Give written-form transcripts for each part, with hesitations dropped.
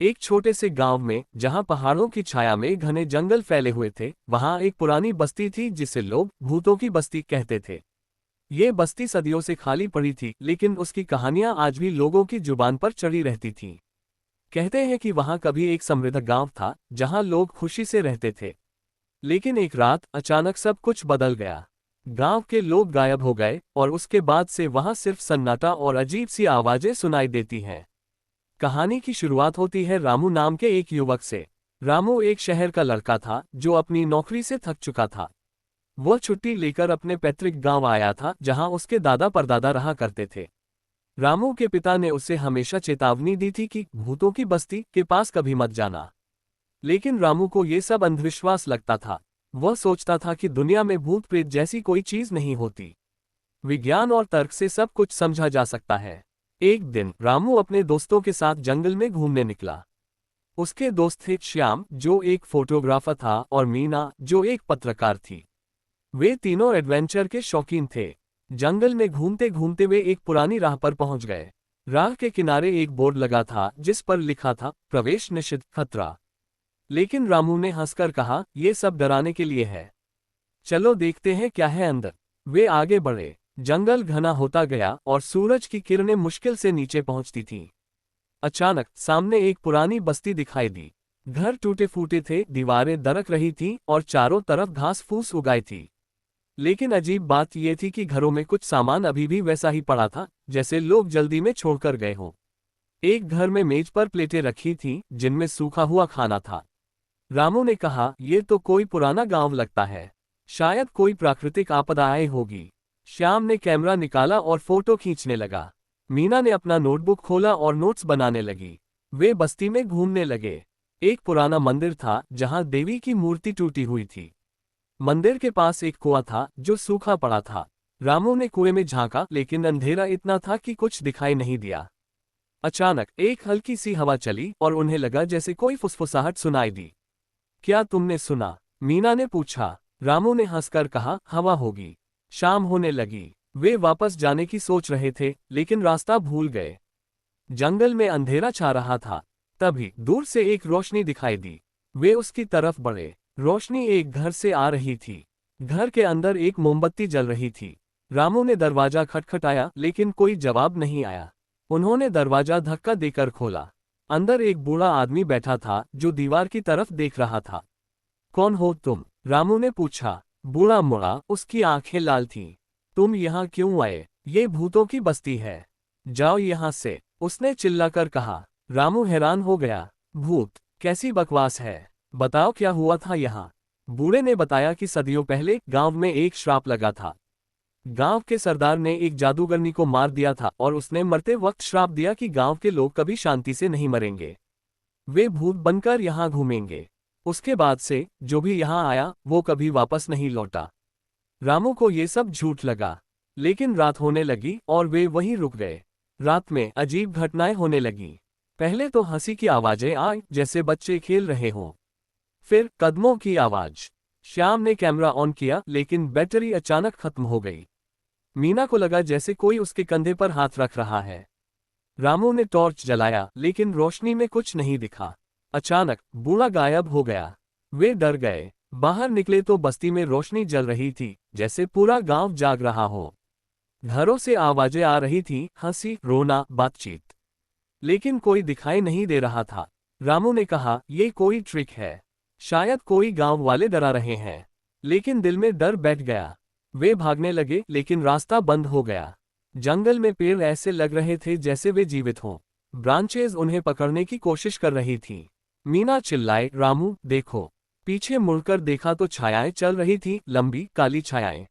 एक छोटे से गांव में, जहां पहाड़ों की छाया में घने जंगल फैले हुए थे, वहां एक पुरानी बस्ती थी जिसे लोग भूतों की बस्ती कहते थे। ये बस्ती सदियों से खाली पड़ी थी, लेकिन उसकी कहानियां आज भी लोगों की जुबान पर चढ़ी रहती थीं। कहते हैं कि वहां कभी एक समृद्ध गांव था, जहां लोग खुशी से रहते थे। लेकिन एक रात अचानक सब कुछ बदल गया। गांव के लोग गायब हो गए और उसके बाद से वहां सिर्फ सन्नाटा और अजीब सी आवाजें सुनाई देती हैं। कहानी की शुरुआत होती है रामू नाम के एक युवक से। रामू एक शहर का लड़का था जो अपनी नौकरी से थक चुका था। वह छुट्टी लेकर अपने पैतृक गांव आया था, जहां उसके दादा परदादा रहा करते थे। रामू के पिता ने उसे हमेशा चेतावनी दी थी कि भूतों की बस्ती के पास कभी मत जाना। लेकिन रामू को ये सब अंधविश्वास लगता था। वह सोचता था कि दुनिया में भूत प्रेत जैसी कोई चीज नहीं होती। विज्ञान और तर्क से सब कुछ समझा जा सकता है। एक दिन रामू अपने दोस्तों के साथ जंगल में घूमने निकला। उसके दोस्त थे श्याम, जो एक फोटोग्राफर था, और मीना, जो एक पत्रकार थी। वे तीनों एडवेंचर के शौकीन थे। जंगल में घूमते घूमते वे एक पुरानी राह पर पहुंच गए। राह के किनारे एक बोर्ड लगा था जिस पर लिखा था, प्रवेश निषिद्ध, खतरा। लेकिन रामू ने हंसकर कहा, यह सब डराने के लिए है। चलो देखते हैं क्या है अंदर। वे आगे बढ़े। जंगल घना होता गया और सूरज की किरणें मुश्किल से नीचे पहुंचती थीं। अचानक सामने एक पुरानी बस्ती दिखाई दी। घर टूटे फूटे थे, दीवारें दरक रही थीं और चारों तरफ घास फूस उगाई थी। लेकिन अजीब बात यह थी कि घरों में कुछ सामान अभी भी वैसा ही पड़ा था, जैसे लोग जल्दी में छोड़कर गए हों। एक घर में मेज पर प्लेटें रखी थीं, जिनमें सूखा हुआ खाना था। रामू ने कहा, यह तो कोई पुराना गांव लगता है। शायद कोई प्राकृतिक आपदा आई होगी। श्याम ने कैमरा निकाला और फोटो खींचने लगा। मीना ने अपना नोटबुक खोला और नोट्स बनाने लगी। वे बस्ती में घूमने लगे। एक पुराना मंदिर था जहां देवी की मूर्ति टूटी हुई थी। मंदिर के पास एक कुआं था जो सूखा पड़ा था। रामू ने कुएं में झांका, लेकिन अंधेरा इतना था कि कुछ दिखाई नहीं दिया। अचानक एक हल्की सी हवा चली और उन्हें लगा जैसे कोई फुसफुसाहट सुनाई दी। क्या तुमने सुना? मीना ने पूछा। रामू ने हंसकर कहा, हवा होगी। शाम होने लगी। वे वापस जाने की सोच रहे थे, लेकिन रास्ता भूल गए। जंगल में अंधेरा छा रहा था। तभी दूर से एक रोशनी दिखाई दी। वे उसकी तरफ बढ़े। रोशनी एक घर से आ रही थी। घर के अंदर एक मोमबत्ती जल रही थी। रामू ने दरवाजा खटखटाया, लेकिन कोई जवाब नहीं आया। उन्होंने दरवाजा धक्का देकर खोला। अंदर एक बूढ़ा आदमी बैठा था जो दीवार की तरफ देख रहा था। कौन हो तुम? रामू ने पूछा। बूढ़ा मुड़ा, उसकी आंखें लाल थीं। तुम यहाँ क्यों आए? ये भूतों की बस्ती है। जाओ यहाँ से, उसने चिल्लाकर कहा। रामू हैरान हो गया। भूत? कैसी बकवास है। बताओ क्या हुआ था यहाँ। बूढ़े ने बताया कि सदियों पहले गांव में एक श्राप लगा था। गांव के सरदार ने एक जादूगरनी को मार दिया था और उसने मरते वक्त श्राप दिया कि गांव के लोग कभी शांति से नहीं मरेंगे। वे भूत बनकर यहाँ घूमेंगे। उसके बाद से जो भी यहाँ आया वो कभी वापस नहीं लौटा। रामू को ये सब झूठ लगा। लेकिन रात होने लगी और वे वहीं रुक गए। रात में अजीब घटनाएं होने लगीं। पहले तो हंसी की आवाजें आई, जैसे बच्चे खेल रहे हों। फिर कदमों की आवाज। श्याम ने कैमरा ऑन किया, लेकिन बैटरी अचानक खत्म हो गई। मीना को लगा जैसे कोई उसके कंधे पर हाथ रख रहा है। रामू ने टॉर्च जलाया, लेकिन रोशनी में कुछ नहीं दिखा। अचानक बूढ़ा गायब हो गया। वे डर गए। बाहर निकले तो बस्ती में रोशनी जल रही थी, जैसे पूरा गांव जाग रहा हो। घरों से आवाजें आ रही थीं, हंसी, रोना, बातचीत। लेकिन कोई दिखाई नहीं दे रहा था। रामू ने कहा, ये कोई ट्रिक है। शायद कोई गांव वाले डरा रहे हैं। लेकिन दिल में डर बैठ गया। वे भागने लगे, लेकिन रास्ता बंद हो गया। जंगल में पेड़ ऐसे लग रहे थे जैसे वे जीवित हों। ब्रांचेज उन्हें पकड़ने की कोशिश कर रही थीं। मीना चिल्लाए, रामू देखो। पीछे मुड़कर देखा तो छायाएं चल रही थीं, लंबी काली छायाएं।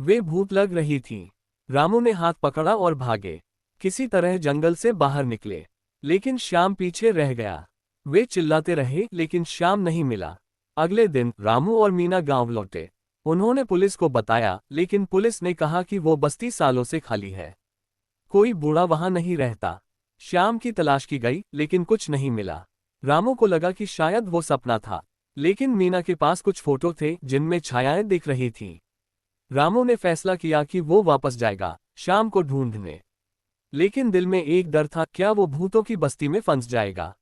वे भूत लग रही थीं। रामू ने हाथ पकड़ा और भागे। किसी तरह जंगल से बाहर निकले। लेकिन श्याम पीछे रह गया। वे चिल्लाते रहे, लेकिन श्याम नहीं मिला। अगले दिन रामू और मीना गांव लौटे। उन्होंने पुलिस को बताया, लेकिन पुलिस ने कहा कि वो बस्ती सालों से खाली है। कोई बूढ़ा वहां नहीं रहता। श्याम की तलाश की गई, लेकिन कुछ नहीं मिला। रामू को लगा कि शायद वो सपना था। लेकिन मीना के पास कुछ फोटो थे जिनमें छायाएं दिख रही थीं। रामू ने फैसला किया कि वो वापस जाएगा, श्याम को ढूंढने। लेकिन दिल में एक डर था, क्या वो भूतों की बस्ती में फंस जाएगा।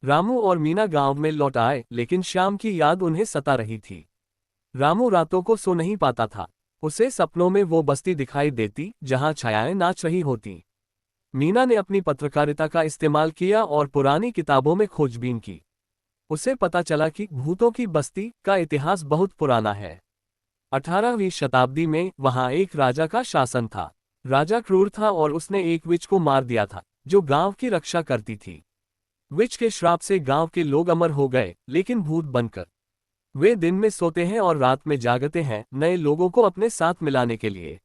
रामू और मीना गांव में लौट आए, लेकिन श्याम की याद उन्हें सता रही थी। रामू रातों को सो नहीं पाता था। उसे सपनों में वो बस्ती दिखाई देती जहां छायाएं नाच रही होती। मीना ने अपनी पत्रकारिता का इस्तेमाल किया और पुरानी किताबों में खोजबीन की। उसे पता चला कि भूतों की बस्ती का इतिहास बहुत पुराना है। 18वीं शताब्दी में वहां एक राजा का शासन था। राजा क्रूर था और उसने एक विच को मार दिया था, जो गांव की रक्षा करती थी। विच के श्राप से गांव के लोग अमर हो गए, लेकिन भूत बनकर। वे दिन में सोते हैं और रात में जागते हैं, नए लोगों को अपने साथ मिलाने के लिए।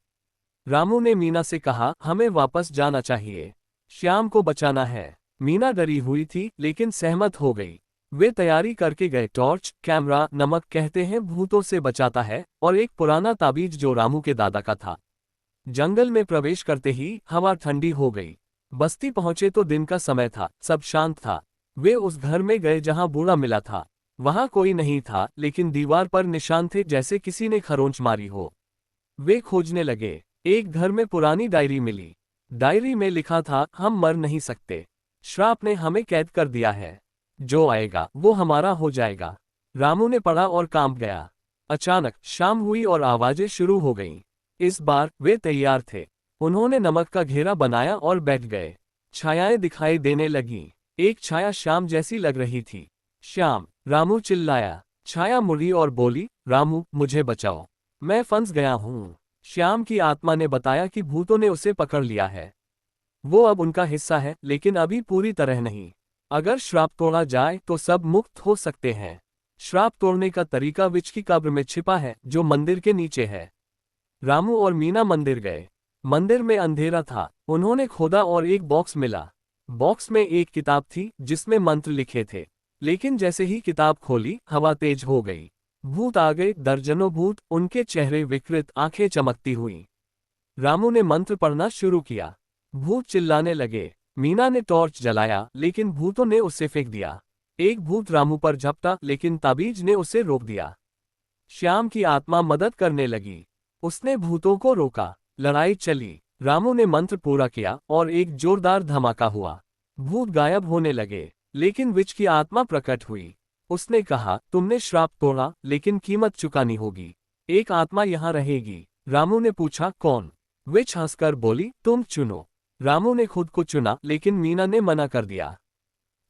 रामू ने मीना से कहा, हमें वापस जाना चाहिए। श्याम को बचाना है। मीना डरी हुई थी, लेकिन सहमत हो गई। वे तैयारी करके गए। टॉर्च, कैमरा, नमक कहते हैं भूतों से बचाता है, और एक पुराना ताबीज जो रामू के दादा का था। जंगल में प्रवेश करते ही हवा ठंडी हो गई। बस्ती पहुंचे तो दिन का समय था, सब शांत था। वे उस घर में गए जहां बूढ़ा मिला था। वहां कोई नहीं था, लेकिन दीवार पर निशान थे जैसे किसी ने खरोंच मारी हो। वे खोजने लगे। एक घर में पुरानी डायरी मिली। डायरी में लिखा था, हम मर नहीं सकते। श्राप ने हमें कैद कर दिया है। जो आएगा वो हमारा हो जाएगा। रामू ने पढ़ा और कांप गया। अचानक शाम हुई और आवाजें शुरू हो गईं। इस बार वे तैयार थे। उन्होंने नमक का घेरा बनाया और बैठ गए। छायाएं दिखाई देने लगीं। एक छाया श्याम जैसी लग रही थी। श्याम! रामू चिल्लाया। छाया मुड़ी और बोली, रामू, मुझे बचाओ। मैं फंस गया हूं। श्याम की आत्मा ने बताया कि भूतों ने उसे पकड़ लिया है। वो अब उनका हिस्सा है, लेकिन अभी पूरी तरह नहीं। अगर श्राप तोड़ा जाए तो सब मुक्त हो सकते हैं। श्राप तोड़ने का तरीका विच की कब्र में छिपा है, जो मंदिर के नीचे है। रामू और मीना मंदिर गए। मंदिर में अंधेरा था। उन्होंने खोदा और एक बॉक्स मिला। बॉक्स में एक किताब थी जिसमें मंत्र लिखे थे, लेकिन जैसे ही किताब खोली, हवा तेज हो गई। भूत आ गए, दर्जनों भूत, उनके चेहरे विकृत, आंखें चमकती हुई। रामू ने मंत्र पढ़ना शुरू किया। भूत चिल्लाने लगे। मीना ने टॉर्च जलाया, लेकिन भूतों ने उसे फेंक दिया। एक भूत रामू पर झपटा, लेकिन ताबीज ने उसे रोक दिया। श्याम की आत्मा मदद करने लगी। उसने भूतों को रोका। लड़ाई चली। रामू ने मंत्र पूरा किया और एक जोरदार धमाका हुआ। भूत गायब होने लगे, लेकिन विच की आत्मा प्रकट हुई। उसने कहा, तुमने श्राप तोड़ा, लेकिन कीमत चुकानी होगी। एक आत्मा यहाँ रहेगी। रामू ने पूछा, कौन? विच हंसकर बोली, तुम चुनो। रामू ने खुद को चुना, लेकिन मीना ने मना कर दिया।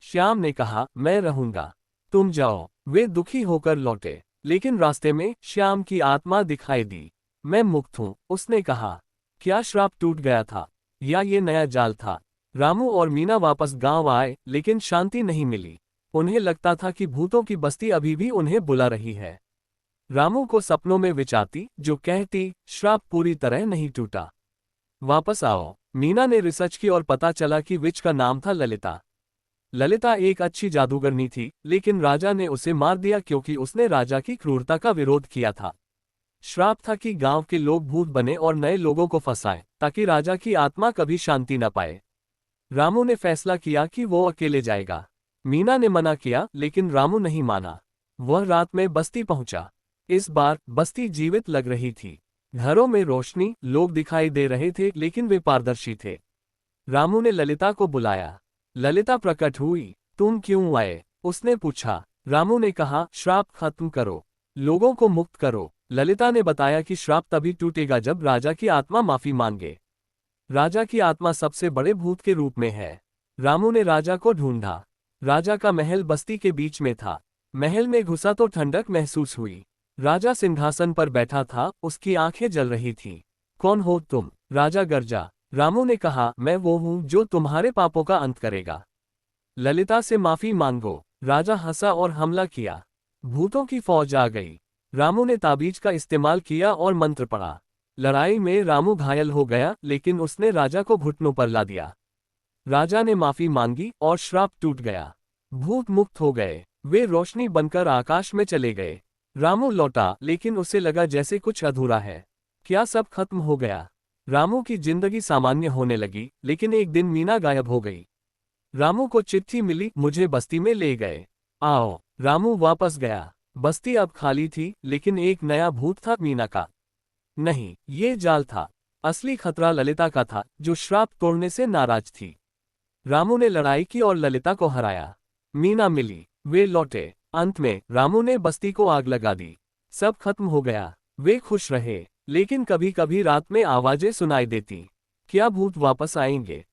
श्याम ने कहा, मैं रहूंगा, तुम जाओ। वे दुखी होकर लौटे, लेकिन रास्ते में श्याम की आत्मा दिखाई दी। मैं मुक्त हूं, उसने कहा। क्या श्राप टूट गया था, या ये नया जाल था? रामू और मीना वापस गांव आए, लेकिन शांति नहीं मिली। उन्हें लगता था कि भूतों की बस्ती अभी भी उन्हें बुला रही है। रामू को सपनों में विच आती, जो कहती, श्राप पूरी तरह नहीं टूटा, वापस आओ। मीना ने रिसर्च की और पता चला कि विच का नाम था ललिता। ललिता एक अच्छी जादूगरनी थी, लेकिन राजा ने उसे मार दिया क्योंकि उसने राजा की क्रूरता का विरोध किया था। श्राप था कि गांव के लोग भूत बने और नए लोगों को फंसाएं, ताकि राजा की आत्मा कभी शांति न पाए। रामू ने फैसला किया कि वो अकेले जाएगा। मीना ने मना किया, लेकिन रामू नहीं माना। वह रात में बस्ती पहुंचा। इस बार बस्ती जीवित लग रही थी। घरों में रोशनी, लोग दिखाई दे रहे थे, लेकिन वे पारदर्शी थे। रामू ने ललिता को बुलाया। ललिता प्रकट हुई। तुम क्यों आए? उसने पूछा। रामू ने कहा, श्राप खत्म करो, लोगों को मुक्त करो। ललिता ने बताया कि श्राप तभी टूटेगा जब राजा की आत्मा माफी मांगे। राजा की आत्मा सबसे बड़े भूत के रूप में है। रामू ने राजा को ढूंढा। राजा का महल बस्ती के बीच में था। महल में घुसा तो ठंडक महसूस हुई। राजा सिंहासन पर बैठा था, उसकी आंखें जल रही थीं। कौन हो तुम? राजा गरजा। रामू ने कहा, मैं वो हूं जो तुम्हारे पापों का अंत करेगा। ललिता से माफी मांगो। राजा हंसा और हमला किया। भूतों की फौज आ गई। रामू ने ताबीज का इस्तेमाल किया और मंत्र पढ़ा। लड़ाई में रामू घायल हो गया, लेकिन उसने राजा को घुटनों पर ला दिया। राजा ने माफी मांगी और श्राप टूट गया। भूत मुक्त हो गए। वे रोशनी बनकर आकाश में चले गए। रामू लौटा, लेकिन उसे लगा जैसे कुछ अधूरा है। क्या सब खत्म हो गया? रामू की जिंदगी सामान्य होने लगी, लेकिन एक दिन मीना गायब हो गई। रामू को चिट्ठी मिली, मुझे बस्ती में ले गए, आओ। रामू वापस गया। बस्ती अब खाली थी, लेकिन एक नया भूत था, मीना का। नहीं, ये जाल था। असली खतरा ललिता का था, जो श्राप तोड़ने से नाराज थी। रामू ने लड़ाई की और ललिता को हराया। मीना मिली, वे लौटे। अंत में रामू ने बस्ती को आग लगा दी। सब खत्म हो गया। वे खुश रहे, लेकिन कभी कभी रात में आवाजें सुनाई देती। क्या भूत वापस आएंगे?